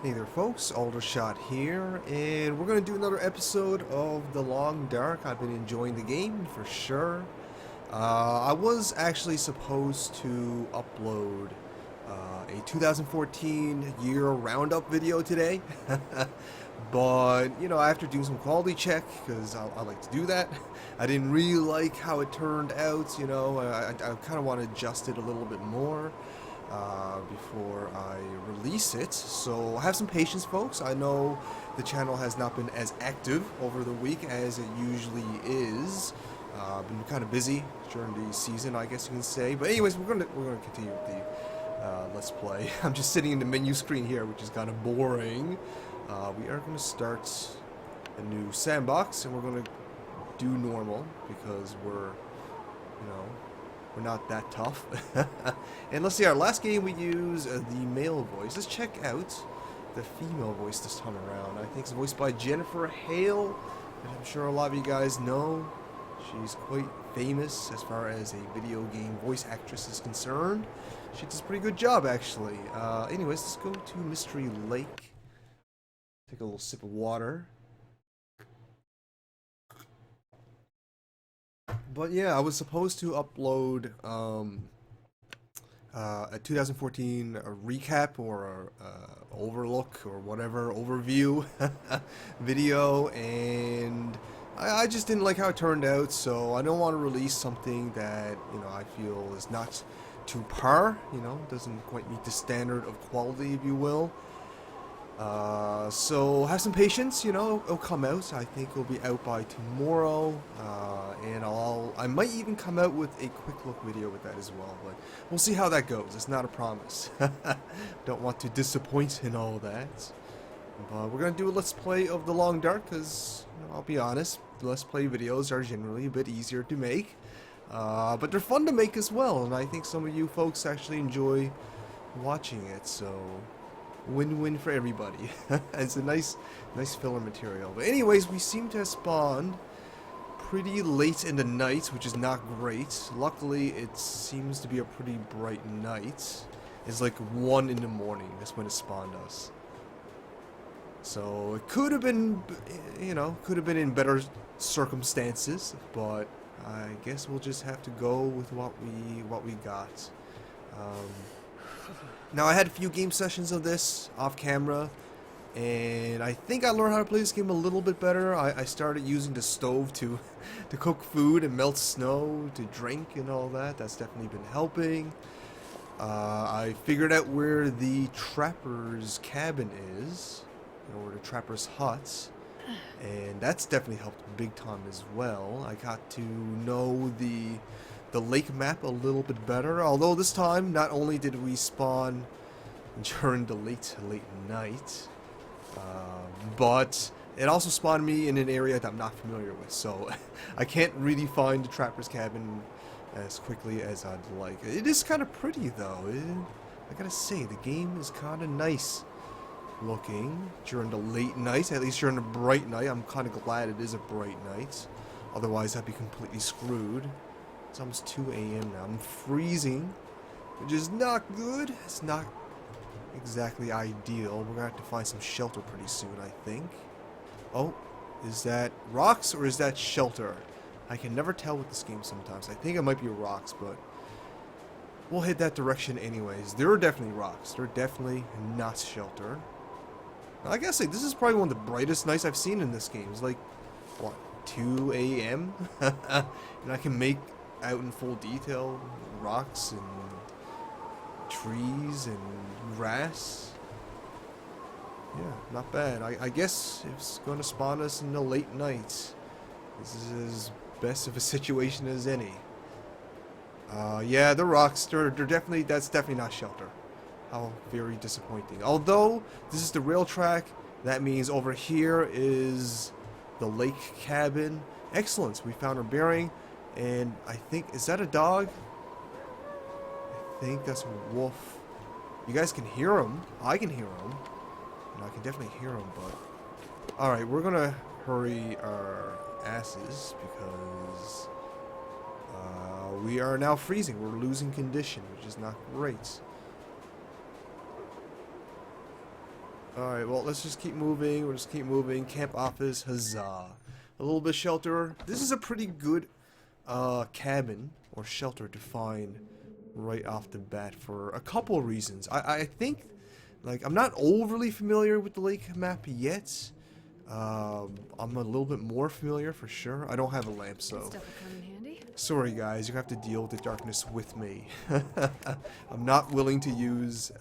Hey there folks, Aldershot here, and we're going to do another episode of The Long Dark. I've been enjoying the game for sure. I was actually supposed to upload a 2014 year roundup video today, but after doing some quality check, because I like to do that, I didn't really like how it turned out. I kind of want to adjust it a little bit more before I release it. So have some patience, folks. I know the channel has not been as active over the week as it usually is. Been kind of busy during the season, I guess you can say. But anyways, we're gonna continue with the let's play. I'm just sitting in the menu screen here, which is kind of boring. We are gonna start a new sandbox, and we're gonna do normal because we're not that tough. And let's see, our last game we use the male voice. Let's check out the female voice this time around. I think it's voiced by Jennifer Hale, and I'm sure a lot of you guys know. She's quite famous as far as a video game voice actress is concerned. She does a pretty good job, actually. Anyways, let's go to Mystery Lake. Take a little sip of water. But yeah, I was supposed to upload a 2014 recap or overlook or whatever overview video, and I just didn't like how it turned out. So I don't want to release something that I feel is not to par. Doesn't quite meet the standard of quality, if you will. So have some patience, it'll come out. I think it'll be out by tomorrow, and I might even come out with a quick look video with that as well, but we'll see how that goes. It's not a promise. Don't want to disappoint in all that. But we're gonna do a let's play of The Long Dark, because I'll be honest, let's play videos are generally a bit easier to make, but they're fun to make as well, and I think some of you folks actually enjoy watching it, so win-win for everybody. It's a nice filler material. But anyways, we seem to have spawned pretty late in the night, which is not great. Luckily, it seems to be a pretty bright night. It's like 1 in the morning. That's when it spawned us. So it could have been, could have been in better circumstances, but I guess we'll just have to go with what we got. Now, I had a few game sessions of this off camera, and I think I learned how to play this game a little bit better. I started using the stove to cook food and melt snow, to drink and all that. That's definitely been helping. I figured out where the trapper's cabin is, or the trapper's hut, and that's definitely helped big time as well. I got to know the lake map a little bit better, although this time not only did we spawn during the late night, but it also spawned me in an area that I'm not familiar with, so I can't really find the trapper's cabin as quickly as I'd like. It is kind of pretty though. I gotta say, the game is kind of nice looking during the late night, at least during the bright night. I'm kind of glad it is a bright night, otherwise I'd be completely screwed. It's almost 2 a.m. now. I'm freezing, which is not good. It's not exactly ideal. We're gonna have to find some shelter pretty soon, I think. Oh, is that rocks or is that shelter? I can never tell with this game sometimes. I think it might be rocks, but we'll head that direction anyways. There are definitely rocks. They're definitely not shelter. Now, I gotta say, this is probably one of the brightest nights I've seen in this game. It's like, what, 2 a.m.? And I can make out in full detail rocks and trees and grass. Yeah, not bad. I guess it's going to spawn us in the late nights. This is as best of a situation as any. Yeah, the rocks, they're definitely, that's definitely not shelter. How very disappointing. Although this is the rail track, that means over here is the lake cabin. Excellent, we found our bearing. And I think, is that a dog? I think that's a wolf. You guys can hear him. I can hear him. And I can definitely hear him, but... Alright, we're gonna hurry our asses because we are now freezing. We're losing condition, which is not great. Alright, well, let's just keep moving. We'll just keep moving. Camp office, huzzah. A little bit of shelter. This is a pretty good cabin or shelter to find right off the bat for a couple of reasons. I think, like, I'm not overly familiar with the lake map yet. I'm a little bit more familiar for sure. I don't have a lamp, so Stuff will come in handy. sorry guys, you have to deal with the darkness with me. I'm not willing to use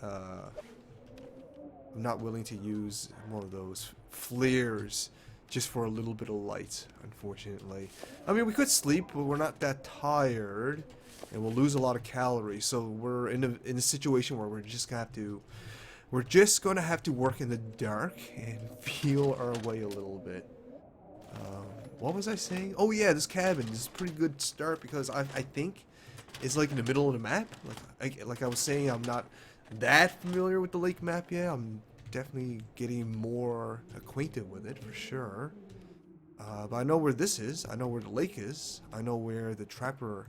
one of those flares just for a little bit of light, unfortunately. I mean, we could sleep, but we're not that tired, and we'll lose a lot of calories. So we're in a situation where we're just gonna have to work in the dark and feel our way a little bit. What was I saying? Oh yeah, this cabin is a pretty good start because I think it's like in the middle of the map. Like I was saying, I'm not that familiar with the lake map yet. I'm definitely getting more acquainted with it for sure. But I know where this is. I know where the lake is. I know where the trapper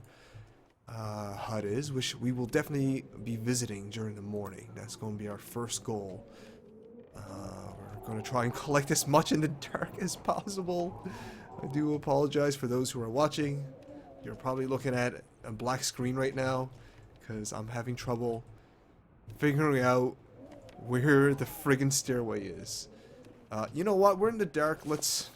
hut is, which we will definitely be visiting during the morning. That's going to be our first goal. We're going to try and collect as much in the dark as possible. I do apologize for those who are watching. You're probably looking at a black screen right now because I'm having trouble figuring out where the friggin' stairway is. You know what? We're in the dark. If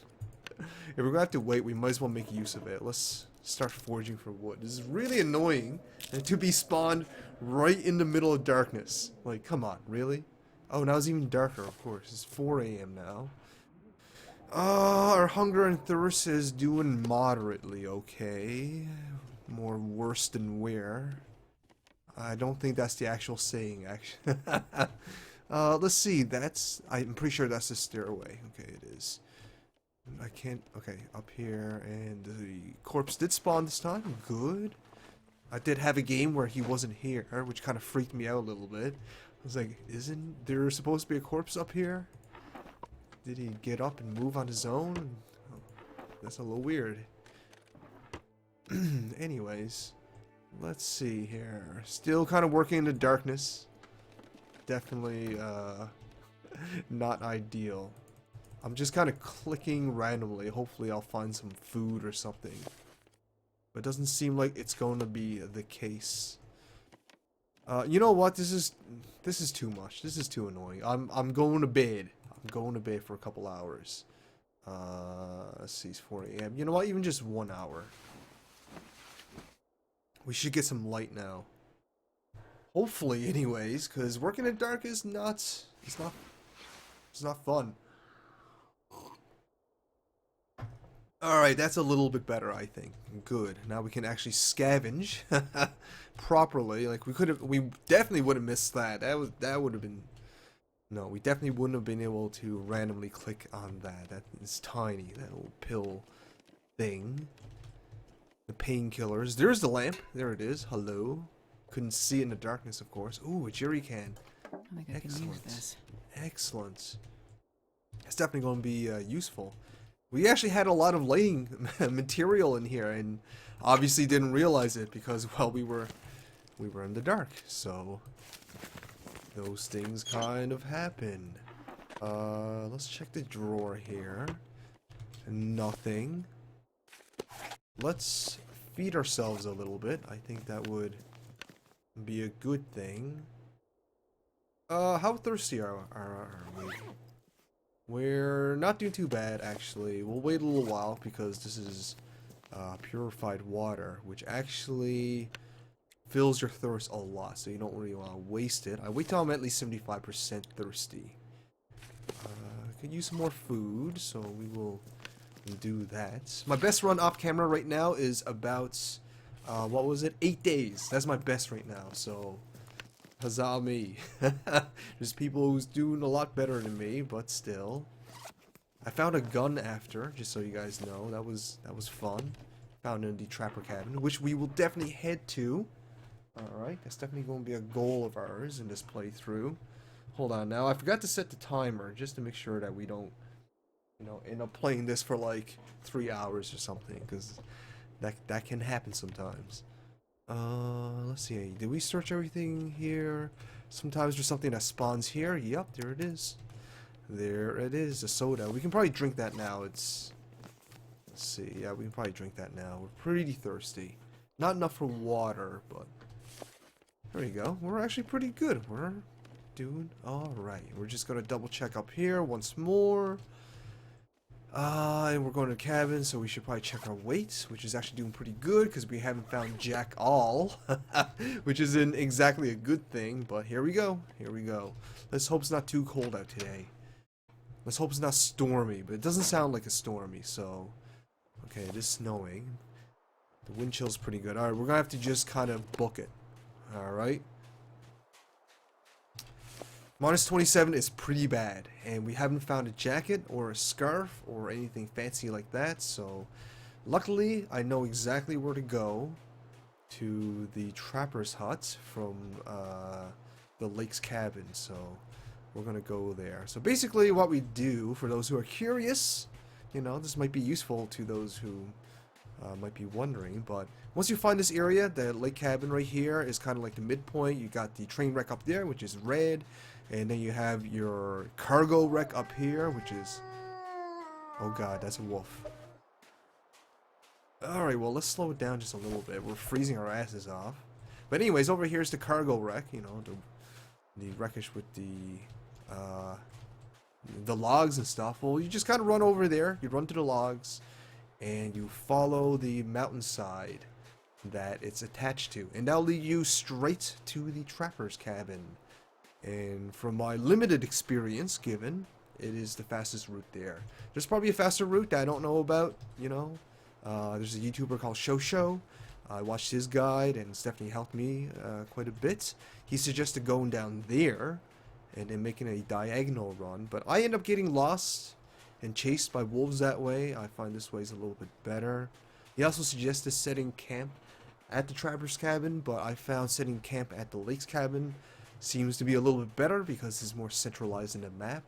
we're gonna have to wait, we might as well make use of it. Let's start foraging for wood. This is really annoying to be spawned right in the middle of darkness. Like, come on, really? Oh, now it's even darker, of course. It's 4 a.m. now. Our hunger and thirst is doing moderately okay. More worse than where. I don't think that's the actual saying, actually. Let's see, I'm pretty sure that's the stairway. Okay, it is. I can't, okay, up here, and the corpse did spawn this time, good. I did have a game where he wasn't here, which kind of freaked me out a little bit. I was like, isn't there supposed to be a corpse up here? Did he get up and move on his own? Oh, that's a little weird. Anyways. Let's see here. Still kind of working in the darkness. Definitely not ideal. I'm just kind of clicking randomly. Hopefully I'll find some food or something. But it doesn't seem like it's going to be the case. You know what? This is too much. This is too annoying. I'm going to bed. I'm going to bed for a couple hours. Let's see, it's 4 a.m. You know what? Even just 1 hour. We should get some light now. Hopefully, anyways, because working in the dark is not. It's not fun. Alright, that's a little bit better, I think. Good. Now we can actually scavenge properly. Like we definitely would have missed that. That would have been. No, we definitely wouldn't have been able to randomly click on that. That is tiny, that little pill thing. The painkillers. There's the lamp. There it is. Hello. Couldn't see it in the darkness, of course. Ooh, a jerry can. I think I can use this. Excellent. It's definitely going to be useful. We actually had a lot of lighting material in here, and obviously didn't realize it because, well, we were in the dark. So those things kind of happen. Let's check the drawer here. Nothing. Let's feed ourselves a little bit. I think that would be a good thing. How thirsty are we? We're not doing too bad, actually. We'll wait a little while because this is purified water, which actually fills your thirst a lot, so you don't really want to waste it. I wait till I'm at least 75% thirsty. Could use some more food, so we will do that. My best run off camera right now is about, what was it? 8 days. That's my best right now, so huzzah me. There's people who's doing a lot better than me, but still. I found a gun after, just so you guys know. That was fun. Found in the trapper cabin, which we will definitely head to. Alright, that's definitely going to be a goal of ours in this playthrough. Hold on now, I forgot to set the timer just to make sure that we don't, you know, end up playing this for like 3 hours or something, because that can happen sometimes. Let's see, did we search everything here? Sometimes there's something that spawns here. Yep, there it is. There it is, a soda. We can probably drink that now. Let's see. Yeah, we can probably drink that now. We're pretty thirsty. Not enough for water, but there you go. We're actually pretty good. We're doing alright. We're just going to double check up here once more. And we're going to the cabin, so we should probably check our weight, which is actually doing pretty good because we haven't found jack all, which isn't exactly a good thing, but here we go. Here we go. Let's hope it's not too cold out today. Let's hope it's not stormy, but it doesn't sound like it's stormy, so... Okay, it is snowing. The wind chill's pretty good. Alright, we're gonna have to just kind of book it. Alright. Minus 27 is pretty bad, and we haven't found a jacket or a scarf or anything fancy like that, so luckily I know exactly where to go to the trapper's hut from the lake's cabin, so we're gonna go there. So basically what we do, for those who are curious, you know, this might be useful to those who might be wondering, but once you find this area, the lake cabin right here is kind of like the midpoint. You got the train wreck up there, which is red, and then you have your cargo wreck up here, which is... Oh god, that's a wolf. Alright, well, let's slow it down just a little bit. We're freezing our asses off. But anyways, over here is the cargo wreck, you know, the wreckage with the logs and stuff. Well, you just kind of run over there, you run to the logs, and you follow the mountainside that it's attached to, and that'll lead you straight to the trapper's cabin. And from my limited experience given, it is the fastest route there. There's probably a faster route that I don't know about, you know. There's a YouTuber called Show. I watched his guide, and it's definitely helped me quite a bit. He suggested going down there and then making a diagonal run, but I end up getting lost and chased by wolves that way. I find this way is a little bit better. He also suggested setting camp at the trapper's cabin, but I found setting camp at the lake's cabin seems to be a little bit better because it's more centralized in the map.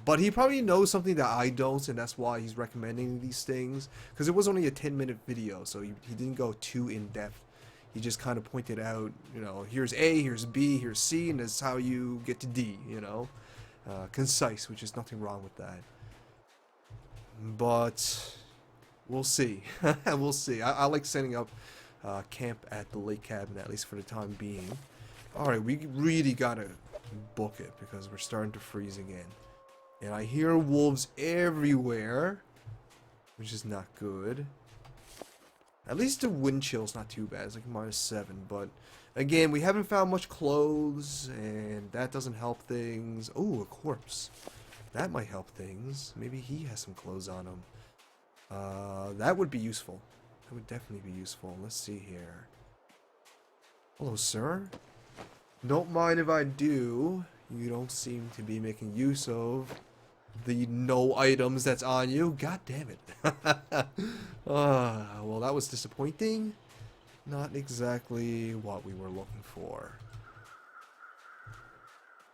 But he probably knows something that I don't, and that's why he's recommending these things, because it was only a 10-minute video, so he didn't go too in-depth. He just kind of pointed out, you know, here's A, here's B, here's C, and that's how you get to D, you know. Concise, which is nothing wrong with that. But we'll see. We'll see. I like setting up camp at the lake cabin, at least for the time being. Alright, we really gotta book it because we're starting to freeze again. And I hear wolves everywhere, which is not good. At least the wind chill's not too bad. It's like -7, but again, we haven't found much clothes, and that doesn't help things. Oh, a corpse. That might help things. Maybe he has some clothes on him. That would be useful. That would definitely be useful. Let's see here. Hello, sir. Don't mind if I do. You don't seem to be making use of the no items that's on you. God damn it. Well, that was disappointing. Not exactly what we were looking for.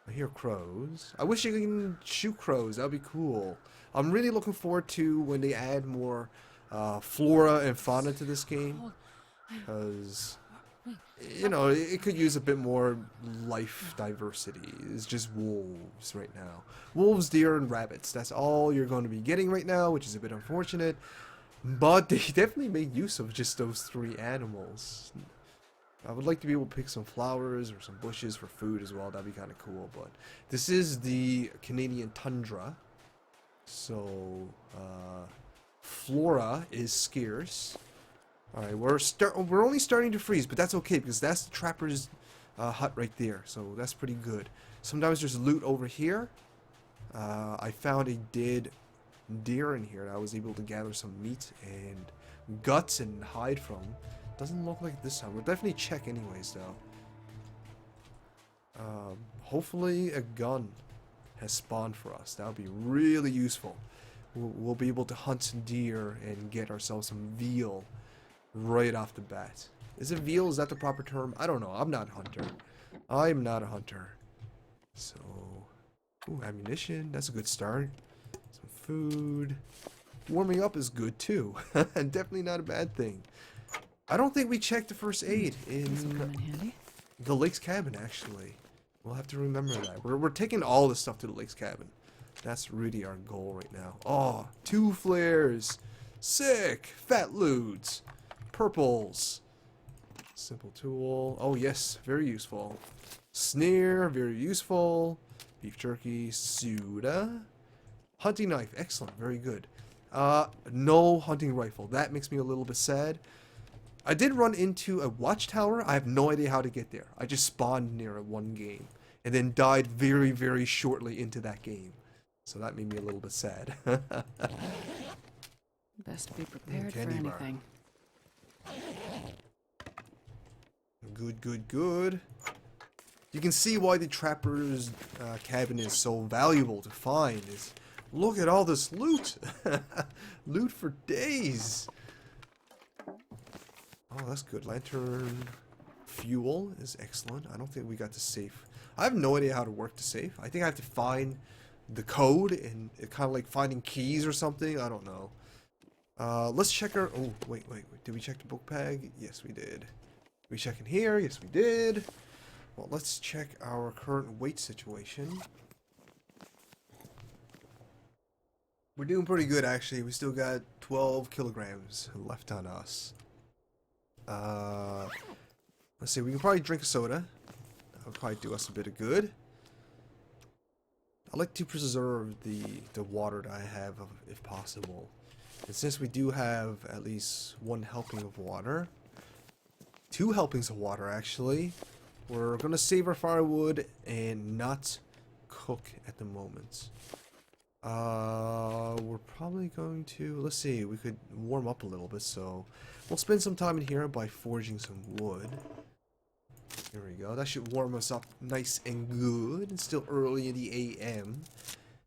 I hear crows. I wish you can shoot crows. That would be cool. I'm really looking forward to when they add more flora and fauna to this game. Because, you know, it could use a bit more life diversity. It's just wolves right now. Wolves, deer, and rabbits. That's all you're going to be getting right now, which is a bit unfortunate. But they definitely made use of just those 3 animals. I would like to be able to pick some flowers or some bushes for food as well. That'd be kind of cool. But this is the Canadian tundra, so flora is scarce. All right, we're only starting to freeze, but that's okay because that's the trapper's hut right there. So that's pretty good. Sometimes there's loot over here. I found a dead deer in here. I was able to gather some meat and guts and hide from. Doesn't look like this time. We'll definitely check anyways, though. Hopefully a gun has spawned for us. That would be really useful. We'll be able to hunt deer and get ourselves some veal right off the bat. Is it veal? Is that the proper term? I don't know. I'm not a hunter. I'm not a hunter. So, ooh, ammunition. That's a good start. Some food. Warming up is good too. Definitely not a bad thing. I don't think we checked the first aid in the lake's cabin, actually. We'll have to remember that. We're taking all the stuff to the Lake's cabin. That's really our goal right now. Oh, 2 flares. Sick. Fat loots. Purples. Simple tool. Oh, yes. Very useful. Snare. Very useful. Beef jerky. Suda. Hunting knife. Excellent. Very good. No hunting rifle. That makes me a little bit sad. I did run into a watchtower. I have no idea how to get there. I just spawned near it one game. And then died very, very shortly into that game. So that made me a little bit sad. Best be prepared for Candy bar. anything. Good, good, good. You can see why the trapper's cabin is so valuable to find. Is look at all this loot. Loot for days. Oh, that's good. Lantern fuel is excellent. I don't think we got the safe. I have no idea how to work the safe. I think I have to find the code and it kind of like finding keys or something. I don't know. Let's check our... Oh, wait. Did we check the book bag? Yes, we did. We check in here? Yes, we did. Well, let's check our current weight situation. We're doing pretty good, actually. We still got 12 kilograms left on us. Let's see. We can probably drink a soda. That would probably do us a bit of good. I like to preserve the water that I have, if possible. And since we do have at least 1 helping of water, 2 helpings of water actually, we're gonna save our firewood and not cook at the moment. We're probably going to, let's see, we could warm up a little bit, so we'll spend some time in here by forging some wood. Here we go. That should warm us up nice and good. It's still early in the AM,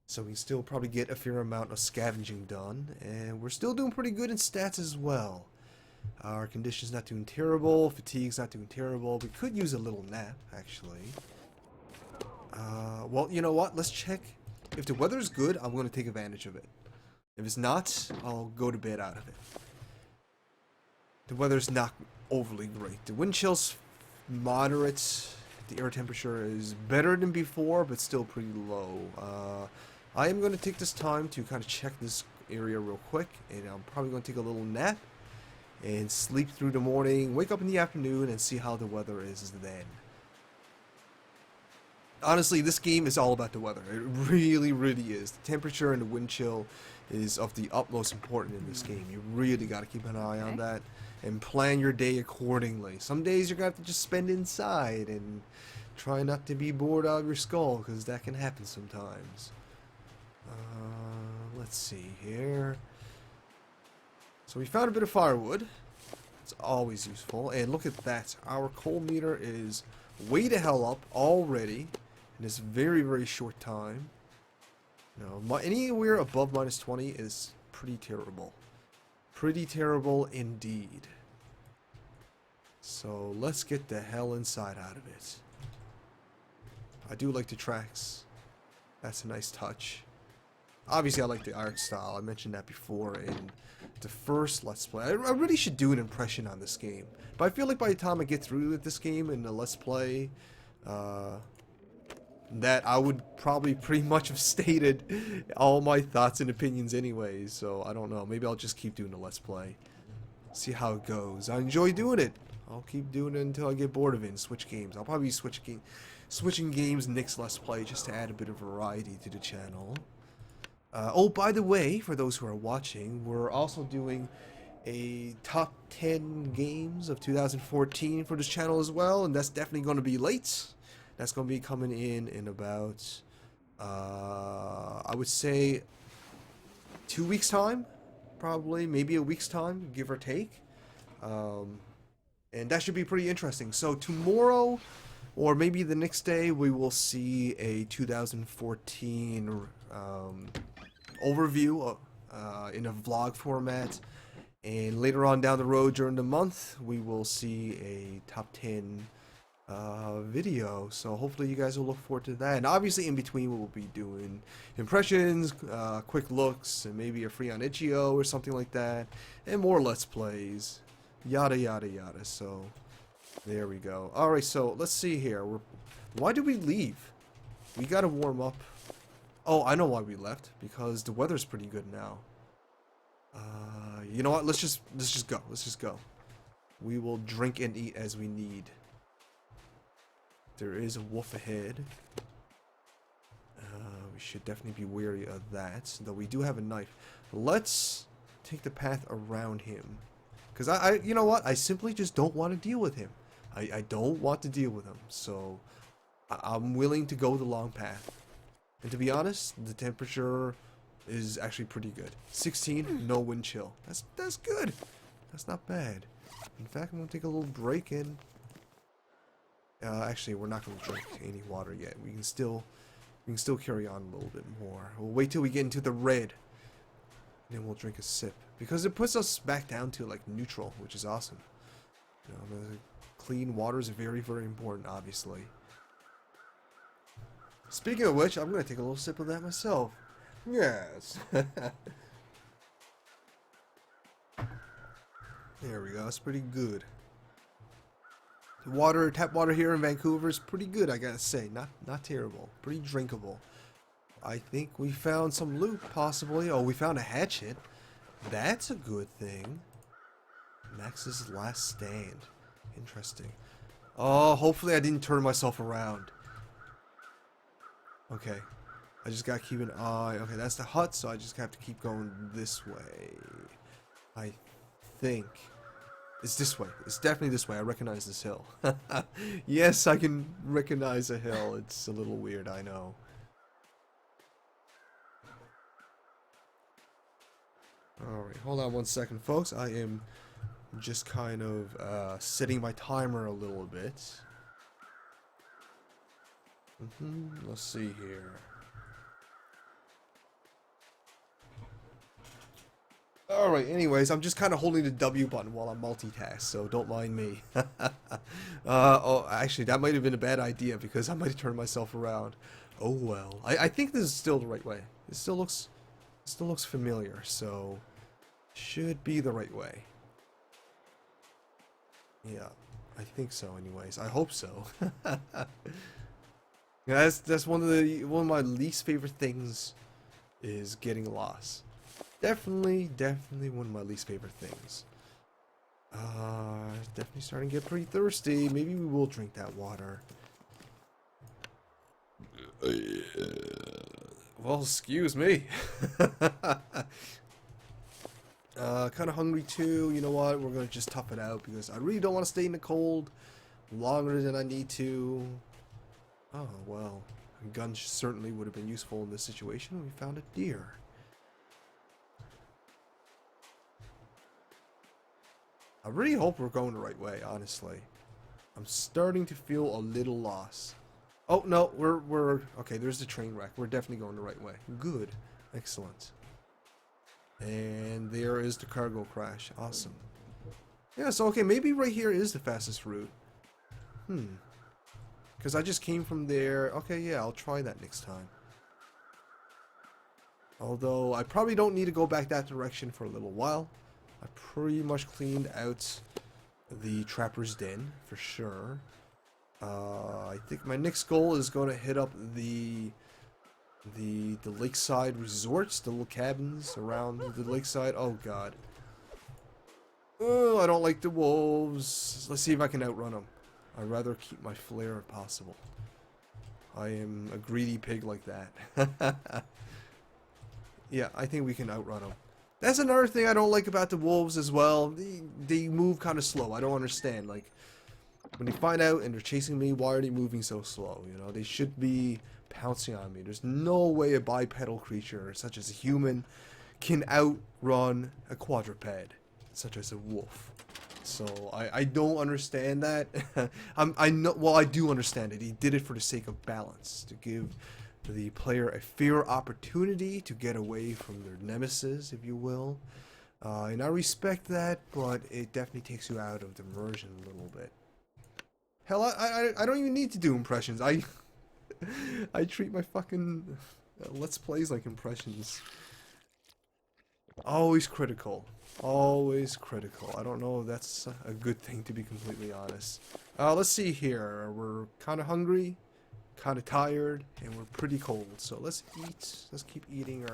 so we can still probably get a fair amount of scavenging done. And we're still doing pretty good in stats as well. Our condition's not doing terrible. Fatigue's not doing terrible. We could use a little nap, actually. Well, you know what? Let's check. If the weather's good, I'm going to take advantage of it. If it's not, I'll go to bed out of it. The weather's not overly great. The wind chill's moderate. The air temperature is better than before, but still pretty low. I am going to take this time to kind of check this area real quick, and I'm probably going to take a little nap and sleep through the morning, wake up in the afternoon, and see how the weather is then. Honestly, this game is all about the weather. It really, really is. The temperature and the wind chill is of the utmost importance in this game. You really got to keep an eye on that and plan your day accordingly. Some days you're going to have to just spend inside and try not to be bored out of your skull, because that can happen sometimes. Let's see here. So we found a bit of firewood. It's always useful. And look at that. Our coal meter is way the hell up already in this very, very short time. No, anywhere above -20 is pretty terrible. Pretty terrible indeed. So let's get the hell inside out of it. I do like the tracks. That's a nice touch. Obviously I like the art style. I mentioned that before in the first Let's Play. I really should do an impression on this game. But I feel like by the time I get through with this game in the Let's Play, that I would probably pretty much have stated all my thoughts and opinions anyways. So I don't know. Maybe I'll just keep doing the Let's Play. See how it goes. I enjoy doing it. I'll keep doing it until I get bored of it and switch games. I'll probably be switching games next Let's Play just to add a bit of variety to the channel. Oh, by the way, for those who are watching, we're also doing a top 10 games of 2014 for this channel as well, and that's definitely going to be late. That's going to be coming in about, I would say, 2 weeks' time, probably, maybe a week's time, give or take. And that should be pretty interesting. So tomorrow, or maybe the next day, we will see a 2014 overview in a vlog format, and later on down the road during the month we will see a top 10 video, so hopefully you guys will look forward to that. And obviously in between we'll be doing impressions, quick looks, and maybe a free on itch.io or something like that, and more Let's Plays, yada yada yada. So there we go. Alright, so let's see here. Why did we leave? We gotta warm up. Oh, I know why we left. Because the weather's pretty good now. You know what? Let's just go. Let's just go. We will drink and eat as we need. There is a wolf ahead. We should definitely be wary of that. Though we do have a knife. Let's take the path around him. Because you know what? I simply just don't want to deal with him. I don't want to deal with him. So I'm willing to go the long path. And to be honest, the temperature is actually pretty good. 16, no wind chill. That's good. That's not bad. In fact, I'm gonna take a little break and actually we're not gonna drink any water yet. We can still carry on a little bit more. We'll wait till we get into the red. And then we'll drink a sip. Because it puts us back down to like neutral, which is awesome. You know, clean water is very, very important, obviously. Speaking of which, I'm gonna take a little sip of that myself. Yes. There we go. That's pretty good. The water, tap water here in Vancouver is pretty good, I gotta say. Not terrible. Pretty drinkable. I think we found some loot, possibly. Oh, we found a hatchet. That's a good thing. Max's last stand. Interesting. Oh, hopefully I didn't turn myself around. Okay. I just gotta keep an eye. Okay, that's the hut, so I just have to keep going this way. I think. It's this way. It's definitely this way. I recognize this hill. Yes, I can recognize a hill. It's a little weird, I know. Alright, hold on one second, folks. I am just kind of setting my timer a little bit. Let's see here. Alright, anyways, I'm just kind of holding the W button while I multitask, so don't mind me. Oh, actually, that might have been a bad idea because I might have turned myself around. Oh well. I think this is still the right way. It still looks familiar, so should be the right way. Yeah, I think so anyways. I hope so. Yeah, that's one of my least favorite things is getting lost. Definitely one of my least favorite things. Definitely starting to get pretty thirsty. Maybe we will drink that water. Well, excuse me. Kind of hungry too. You know what? We're gonna just tough it out because I really don't want to stay in the cold longer than I need to. Oh well, a gun certainly would have been useful in this situation. We found a deer. I really hope we're going the right way, honestly. I'm starting to feel a little lost. Oh, no, we're... Okay, there's the train wreck. We're definitely going the right way. Good. Excellent. And there is the cargo crash. Awesome. Yeah, so, okay, maybe right here is the fastest route. Because I just came from there. Okay, yeah, I'll try that next time. Although, I probably don't need to go back that direction for a little while. I pretty much cleaned out the trapper's den for sure. I think my next goal is going to hit up the lakeside resorts, the little cabins around the lakeside. Oh god. Oh, I don't like the wolves. Let's see if I can outrun them. I'd rather keep my flare if possible. I am a greedy pig like that. Yeah, I think we can outrun them. That's another thing I don't like about the wolves as well. They move kind of slow. I don't understand. Like, when they find out and they're chasing me, why are they moving so slow? You know, they should be pouncing on me. There's no way a bipedal creature, such as a human, can outrun a quadruped, such as a wolf. So, I don't understand that. I know, well, I do understand it. He did it for the sake of balance, to give the player a fair opportunity to get away from their nemesis, if you will. And I respect that, but it definitely takes you out of the immersion a little bit. Hell, I don't even need to do impressions. I treat my fucking Let's Plays like impressions. Always critical. Always critical. I don't know if that's a good thing, to be completely honest. Let's see here. We're kind of hungry. kind of tired, and we're pretty cold. So let's eat. Let's keep eating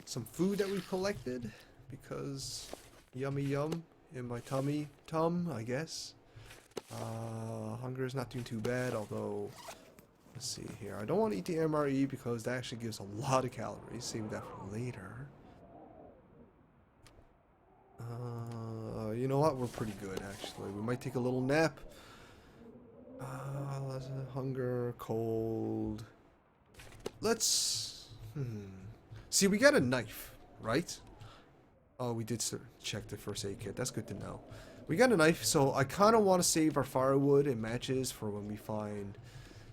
some food that we collected, because yummy yum in my tummy I guess. Hunger is not doing too bad, although let's see here. I don't want to eat the MRE because that actually gives a lot of calories. Save that for later. You know what? We're pretty good actually. We might take a little nap. Hunger, cold. Let's see. We got a knife, right? Oh, we did check the first aid kit. That's good to know. We got a knife, so I kind of want to save our firewood and matches for when we find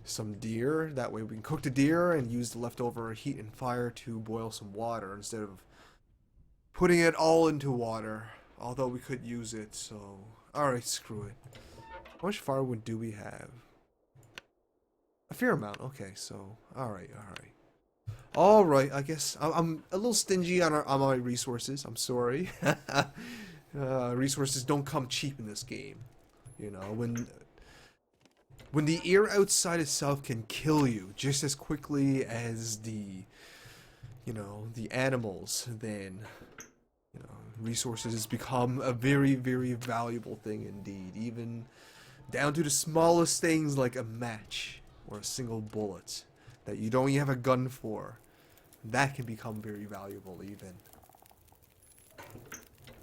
some deer. That way we can cook the deer and use the leftover heat and fire to boil some water instead of putting it all into water. Although we could use it, so... Alright, screw it. How much firewood do we have? A fair amount. Okay, so... Alright. Alright, I guess I'm a little stingy on my resources. I'm sorry. Resources don't come cheap in this game. You know, when the air outside itself can kill you just as quickly as the animals, then resources become a very, very valuable thing indeed. Even down to the smallest things like a match or a single bullet that you don't even have a gun for. That can become very valuable even.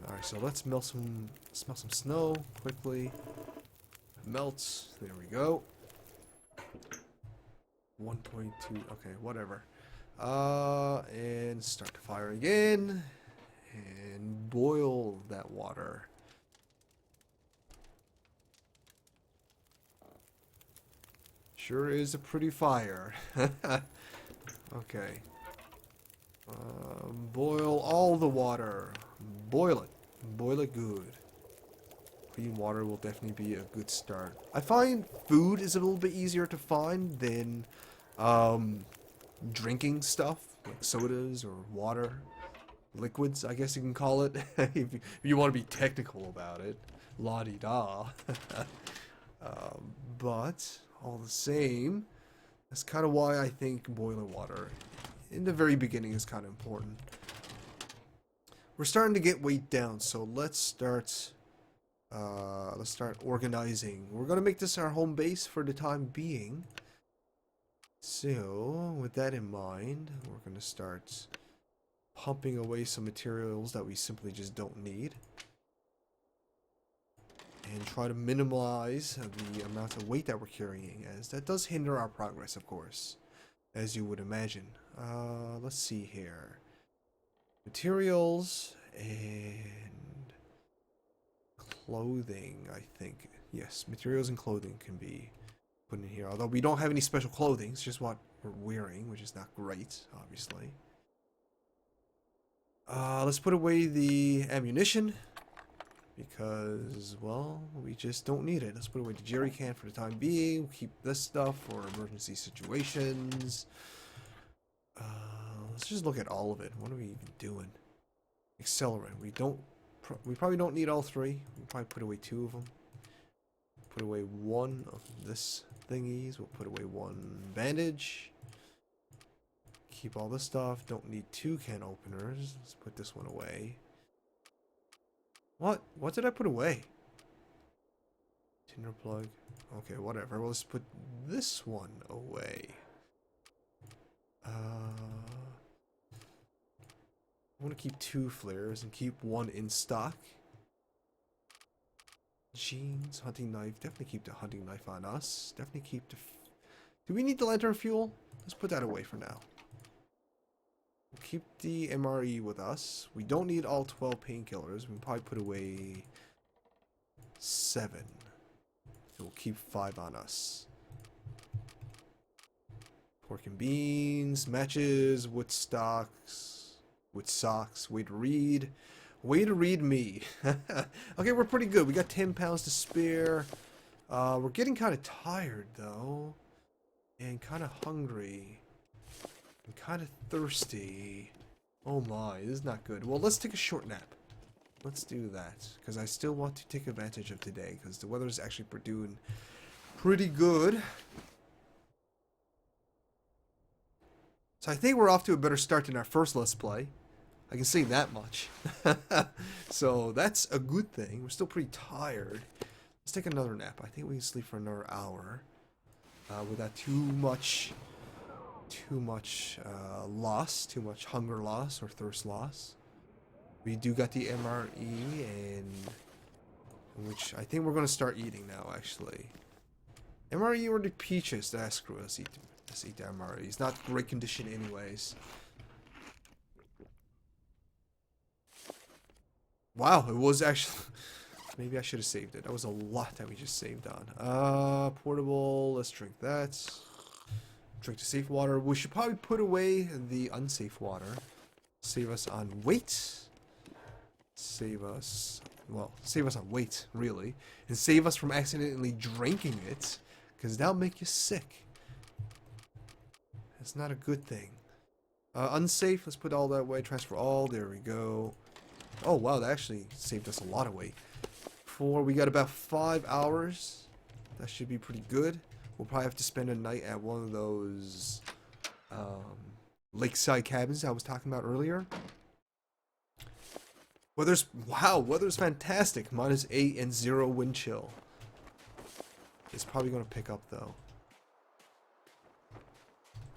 Alright, so let's smell some snow quickly. Melts. There we go. 1.2. Okay, whatever. And start the fire again. And boil that water. Sure is a pretty fire. Okay. Boil all the water. Boil it. Boil it good. Clean water will definitely be a good start. I find food is a little bit easier to find than drinking stuff like sodas or water. Liquids, I guess you can call it, if you want to be technical about it. La-di-da. But, all the same, that's kind of why I think boiling water in the very beginning is kind of important. We're starting to get weight down, so let's start organizing. We're going to make this our home base for the time being. So, with that in mind, we're going to start pumping away some materials that we simply just don't need, and try to minimize the amount of weight that we're carrying, as that does hinder our progress, of course, as you would imagine. Let's see here. Materials and clothing, I think. Yes, materials and clothing can be put in here, although we don't have any special clothing. It's just what we're wearing, which is not great, obviously. Let's put away the ammunition, because, well, we just don't need it. Let's put away the jerry can for the time being. We'll keep this stuff for emergency situations. Let's just look at all of it. What are we even doing? Accelerant. We probably don't need all three. We'll probably put away 2 of them. Put away 1 of this thingies. We'll put away 1 bandage. Keep all this stuff. Don't need 2 can openers. Let's put this one away. What? What did I put away? Tinder plug. Okay, whatever. Well, let's put this one away. I want to keep 2 flares and keep 1 in stock. Jeans, hunting knife. Definitely keep the hunting knife on us. Definitely keep the... Do we need the lantern fuel? Let's put that away for now. We'll keep the MRE with us. We don't need all 12 painkillers. We can probably put away 7. So we'll keep 5 on us. Pork and beans, matches, wood socks, way to read. Way to read me. Okay, we're pretty good. We got 10 pounds to spare. We're getting kind of tired, though. And kind of hungry. And kind of thirsty. Oh my, this is not good. Well, let's take a short nap. Let's do that. Because I still want to take advantage of today. Because the weather is actually doing pretty good. So I think we're off to a better start than our first Let's Play. I can say that much. So that's a good thing. We're still pretty tired. Let's take another nap. I think we can sleep for another hour. Without too much loss, too much hunger loss or thirst loss. We do got the MRE, and which I think we're gonna start eating now. Actually, MRE or the peaches? That's screw. Let's eat the MRE. It's not great condition, anyways. Wow, it was actually. Maybe I should have saved it. That was a lot that we just saved on. Portable. Let's drink that. Drink the safe water. We should probably put away the unsafe water. Save us on weight. Save us on weight, really. And save us from accidentally drinking it. Because that'll make you sick. It's not a good thing. Unsafe. Let's put all that away. Transfer all. There we go. Oh, wow. That actually saved us a lot of weight. We got about 5 hours. That should be pretty good. We'll probably have to spend a night at one of those lakeside cabins I was talking about earlier. Weather's fantastic. -8 and 0 wind chill. It's probably going to pick up though.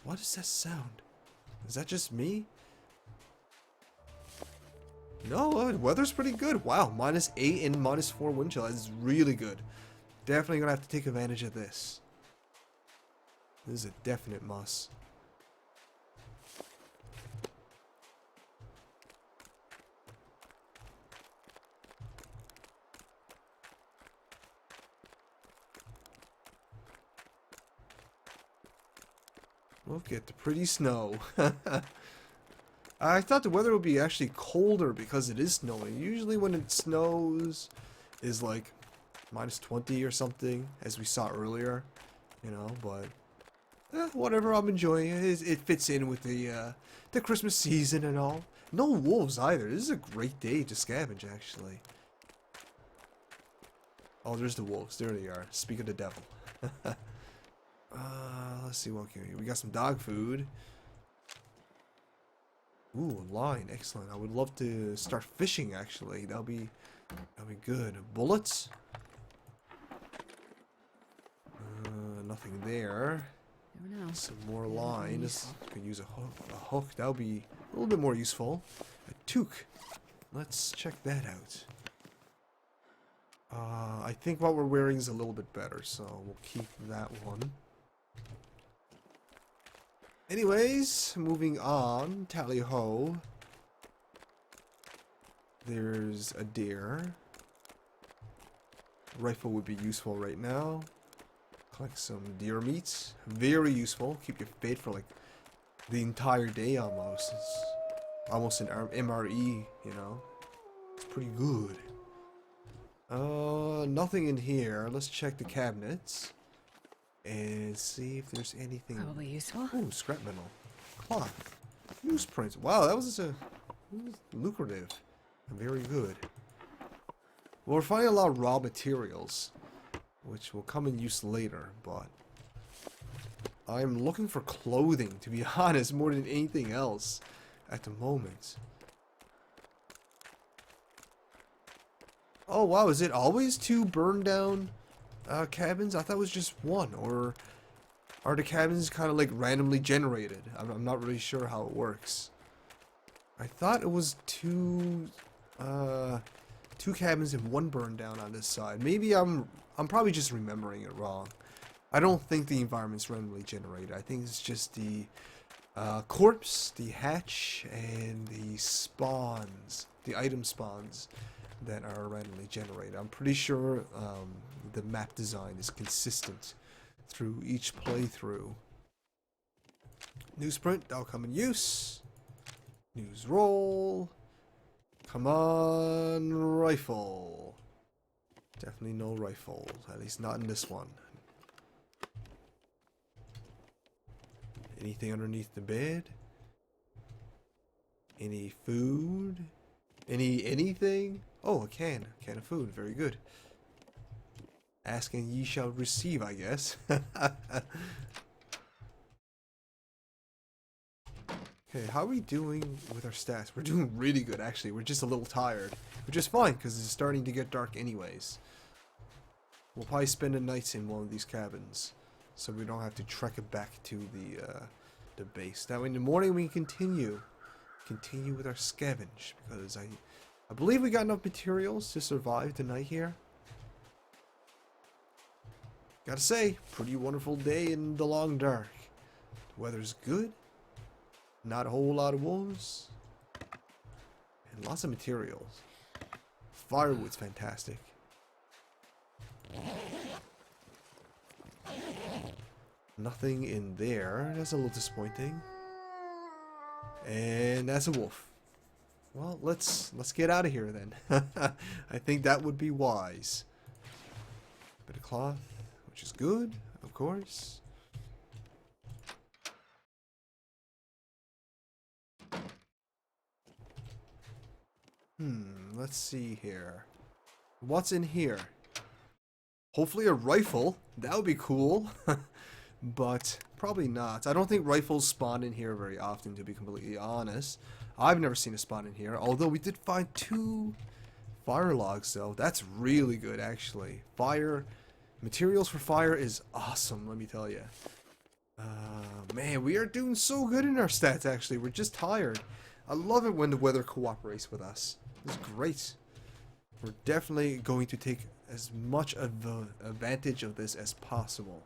What is that sound? Is that just me? No, weather's pretty good. Wow, -8 and -4 wind chill. That's really good. Definitely gonna have to take advantage of this. This is a definite must. Look at the pretty snow. I thought the weather would be actually colder because it is snowing. Usually when it snows is like -20 or something, as we saw earlier, you know, but whatever, I'm enjoying it. It fits in with the Christmas season and all. No wolves either. This is a great day to scavenge, actually. Oh, there's the wolves. There they are. Speak of the devil. Let's see what we got. Some dog food. Ooh, a line. Excellent. I would love to start fishing, actually. That'll be good. Bullets? Nothing there. Never know. Some more lines. Could use a hook. That'll be a little bit more useful. A toque. Let's check that out. I think what we're wearing is a little bit better, so we'll keep that one. Anyways, moving on. Tally ho. There's a deer. Rifle would be useful right now. Collect some deer meat. Very useful. Keep you fed for like the entire day almost. It's almost an MRE, you know. It's pretty good. Nothing in here. Let's check the cabinets. And see if there's anything. Probably useful. Ooh, scrap metal. Cloth. Newsprint. Wow, that was lucrative. Very good. Well, we're finding a lot of raw materials, which will come in use later, but I'm looking for clothing, to be honest, more than anything else at the moment. Oh, wow, is it always 2 burned down cabins? I thought it was just 1, or are the cabins kind of like randomly generated? I'm not really sure how it works. I thought it was 2 cabins and 1 burned down on this side. Maybe I'm probably just remembering it wrong. I don't think the environment's randomly generated. I think it's just the corpse, the hatch, and the spawns, the item spawns that are randomly generated. I'm pretty sure the map design is consistent through each playthrough. Newsprint, that'll come in use. News roll. Come on, rifle. Definitely no rifle, at least not in this one. Anything underneath the bed? Any food? Anything? Oh, a can of food. Very good. Ask and ye shall receive, I guess. Okay, how are we doing with our stats? We're doing really good, actually. We're just a little tired, which is fine because it's starting to get dark anyways. We'll probably spend a night in one of these cabins, so we don't have to trek it back to the base. That way, in the morning we can continue with our scavenge, because I believe we got enough materials to survive the night here. Gotta say, pretty wonderful day in the long dark. The weather's good. Not a whole lot of wolves. And lots of materials. Firewood's fantastic. Nothing in there. That's a little disappointing. And that's a wolf. Well, let's get out of here then. I think that would be wise. Bit of cloth, which is good, of course. Let's see here. What's in here? Hopefully a rifle. That would be cool. But probably not. I don't think rifles spawn in here very often, to be completely honest. I've never seen a spawn in here, although we did find 2 fire logs though. That's really good, actually. Materials for fire is awesome, let me tell you. Man, we are doing so good in our stats, actually. We're just tired. I love it when the weather cooperates with us. It's great. We're definitely going to take as much of the advantage of this as possible.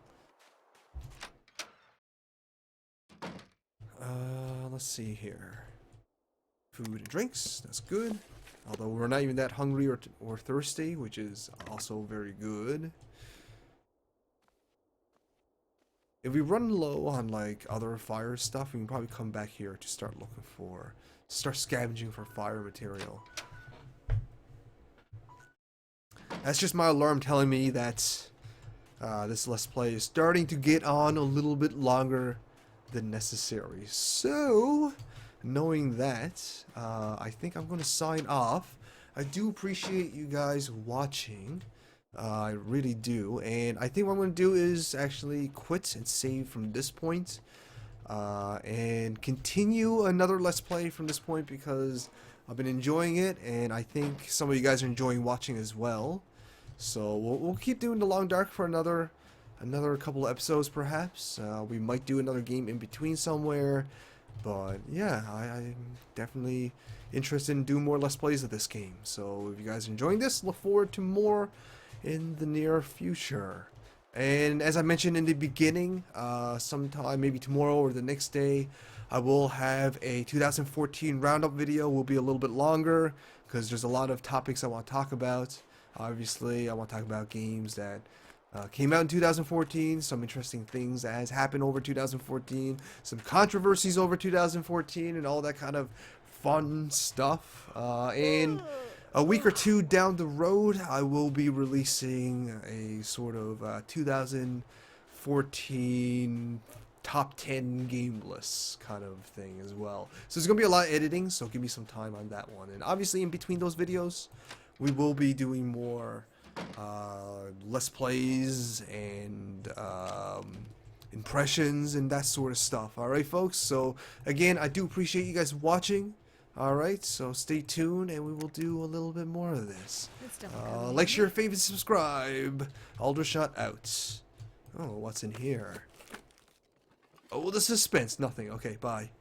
Let's see here. Food and drinks, that's good. Although we're not even that hungry or thirsty, which is also very good. If we run low on like other fire stuff, we can probably come back here to start scavenging for fire material. That's just my alarm telling me that this Let's Play is starting to get on a little bit longer than necessary. So, knowing that, I think I'm going to sign off. I do appreciate you guys watching. I really do. And I think what I'm going to do is actually quit and save from this point. And continue another Let's Play from this point, because I've been enjoying it. And I think some of you guys are enjoying watching as well. So we'll keep doing the Long Dark for another couple of episodes, perhaps. We might do another game in between somewhere, but yeah, I'm definitely interested in doing more Let's Plays of this game. So if you guys are enjoying this, look forward to more in the near future. And as I mentioned in the beginning, sometime maybe tomorrow or the next day, I will have a 2014 roundup video. Will be a little bit longer because there's a lot of topics I want to talk about. Obviously, I want to talk about games that came out in 2014, some interesting things that has happened over 2014, some controversies over 2014, and all that kind of fun stuff. And a week or two down the road, I will be releasing a sort of 2014 top 10 game lists kind of thing as well. So there's going to be a lot of editing, so give me some time on that one. And obviously in between those videos, we will be doing more Let's Plays and impressions and that sort of stuff. Alright folks, so again, I do appreciate you guys watching. Alright, so stay tuned and we will do a little bit more of this. Like, share, favorite, subscribe. Aldershot out. Oh, what's in here? Oh, the suspense. Nothing. Okay, bye.